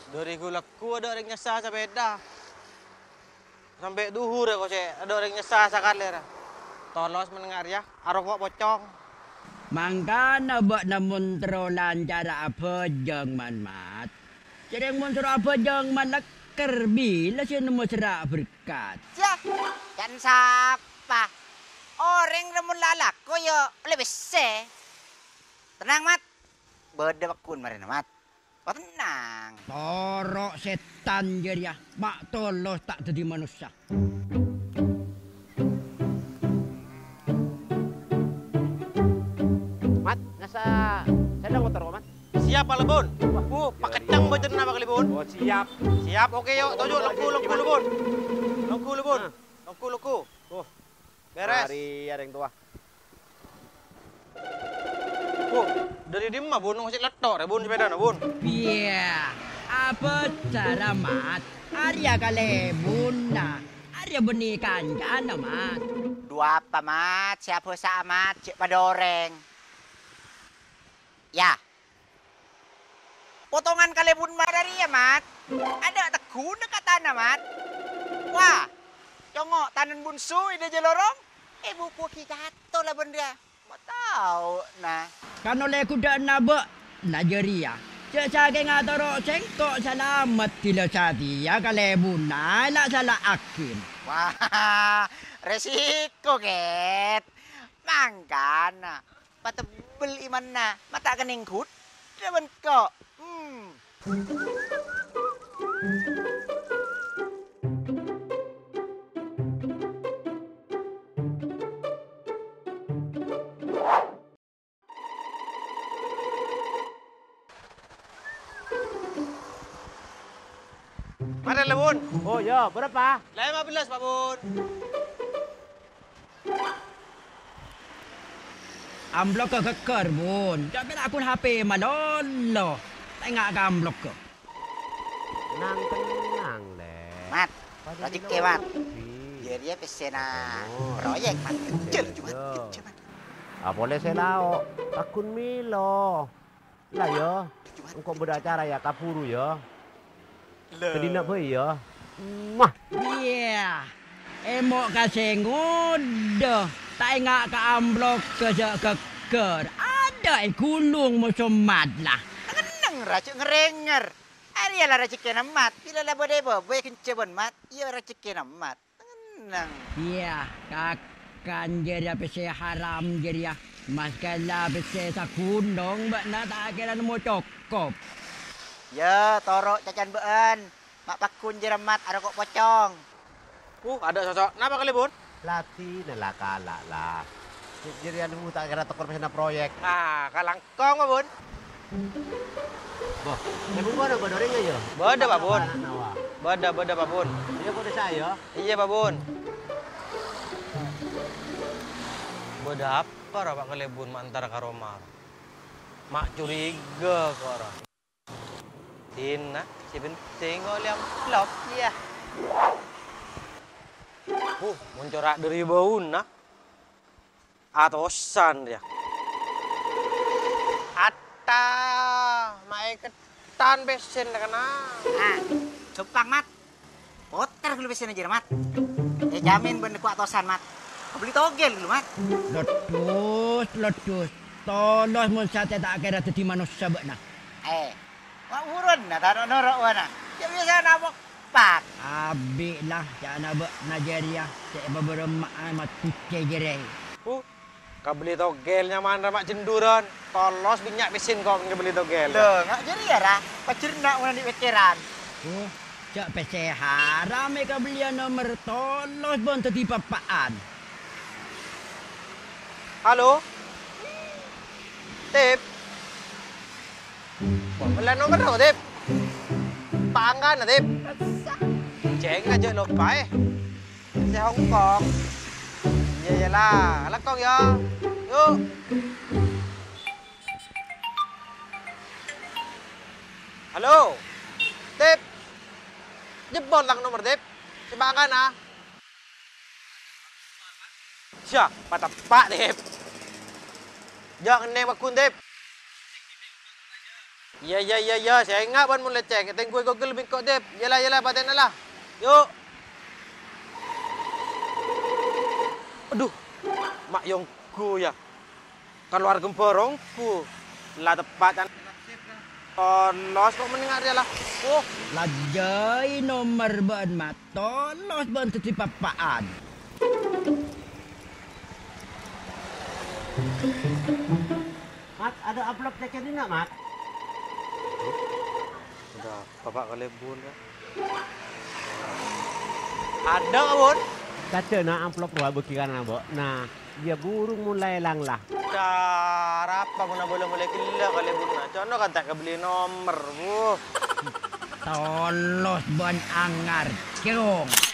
Dari gulaku ada orang nyesah sampai dah. Sampai duhur kau cek, ada orang nyesah sekali dah. Tolos mendengar ya, arok pocong. Mangkana buat namun terolan cara apa jeng man mat. Jadi mun surah apa jeng man leker bila si nemu serak berkat. Ya, kan siapa? Orang namun lalak, kau yo lebih se. Tenang mat, beda bakun mari mat. Kau tenang. Torok setan je ya, mak tolos tak jadi manusia. Mat, nasa sedang motor ko, Mat. Siap Pak Lebun? Pak Kecang baca nama Pak Lebun. Oh, siap. Siap, oke yuk, tuju, lengku Lebun. Lengku Lebun. Lengku. Tuh, Beres. hari ada yang tua. Dari di mah Bun, masih letok ya Bun, sepeda na Bun. Iya, apa cara mat? Arya kalebun na. Arya benikan jana mat. Dua apa mat? Siapa sama cek pada orang? Ya. Potongan kalebun dari ya mat. Ada tekun dekat tanah mat. Wah, congok tanan bunsu ide jelorong. Buku kita lah benda. Mau tahu nah. Kan oleh kuda nabak najeria. Cek cake ngatorok cengkok selamat tila sadia kalebun na nak salah akin. Wah, resiko ket. Mangkana. Patebel iman na. Mata kening kut. Demen kok. Mana lah Bun? Oh, ya, berapa? 15 Pak Bun. Amblok ke keker bun. Tapi aku HP malolo. Tengok ke amblok ke. Tenang, Le. Mat, rajik ke mat. Jadi dia pesena proyek mat. Kecil cuma kecil mat. Boleh saya lao. Takun milo. Lah ya. Engkau beracara ya kapuru ya. Jadi nak apa ya? Mah. Iya. Emok kasih ngodoh. Tengok ke amblok ke keker. Ada gulung macam mat lah. Kenang racik ngerenger. Ari lah racik kena mat. Bila lah bodebo, boy kencebon mat. Iya racik kena mat. Kenang. Iya, kakan jadi apa saya haram jadi ya. Mas kala bese sa kunong ba na tak kira mo cokop. Ya, torok cacan bean. Mak pakun jeremat ada kok pocong. Ada sosok. Napa kali Bun? Latih nela kala lah. Jadi anu tak kira tokor pesena proyek. Ah, kalangkong Pak Bun. Boh, ibu mana bodoreng ya? Bada Pak Bun. Bada Pak Bun. Iya kok desa ya? Iya Pak Bun. Bada apa Pak kali Bun antara karomar? Mak curiga kok orang. Tina, si penting oleh amplop ya. Mencorak dari bau nah. Atosan dia. Atta, mai ketan besen kena. Jepang mat. Poter kalau besen aja mat. Jamin bener kuat tosan mat. Kau beli togel dulu mat. Letus. Tolos mun sate tak kira jadi manusia bakna. Wak urun na taruh norok wana. Ya biasa nabok pak. Abi lah jangan abak Nigeria. Cek beberapa mat kucing jerai. Kau beli togelnya mana mak cenduran. Tolos minyak besen kau beli togel. Loh, nggak jadi ya ra. Pacernak mana di veteran. Cak pese haram mereka beli nomor tolos bon tadi papaan. Halo? Tip? Wala nomor ako, Tip. Paanggan na, Tip. Ceng aja lupa eh. Sa Hong Kong. Iya lah. Alam kong ya. Yuk. Halo? Tip? Jebol lang nomor, Tip. Si Paanggan, ha? Siya, patapak, Tip. Jangan nembak kun, Tip. Ya, saya ingat ban mula cek. Tengok Google bingkok dep. Yalah, badan lah. Yuk. Aduh, mak yongku ya. Keluar gemporongku. Lah tepat kan. Tolos kok mendengar dia lah. Oh, Lajai nomor ban mat. Tolos ban tu papaan. Mat, ada amplop cek ni nak, Mat? udah bapak kali bun kan. Ada bun. Kata nak amplop buat berkira nak buat. Nah, dia burung mulai lang lah. Cara apa pun boleh gila kali bun. Cono kan tak kebeli nomor. Tolos ban angar. Kerong.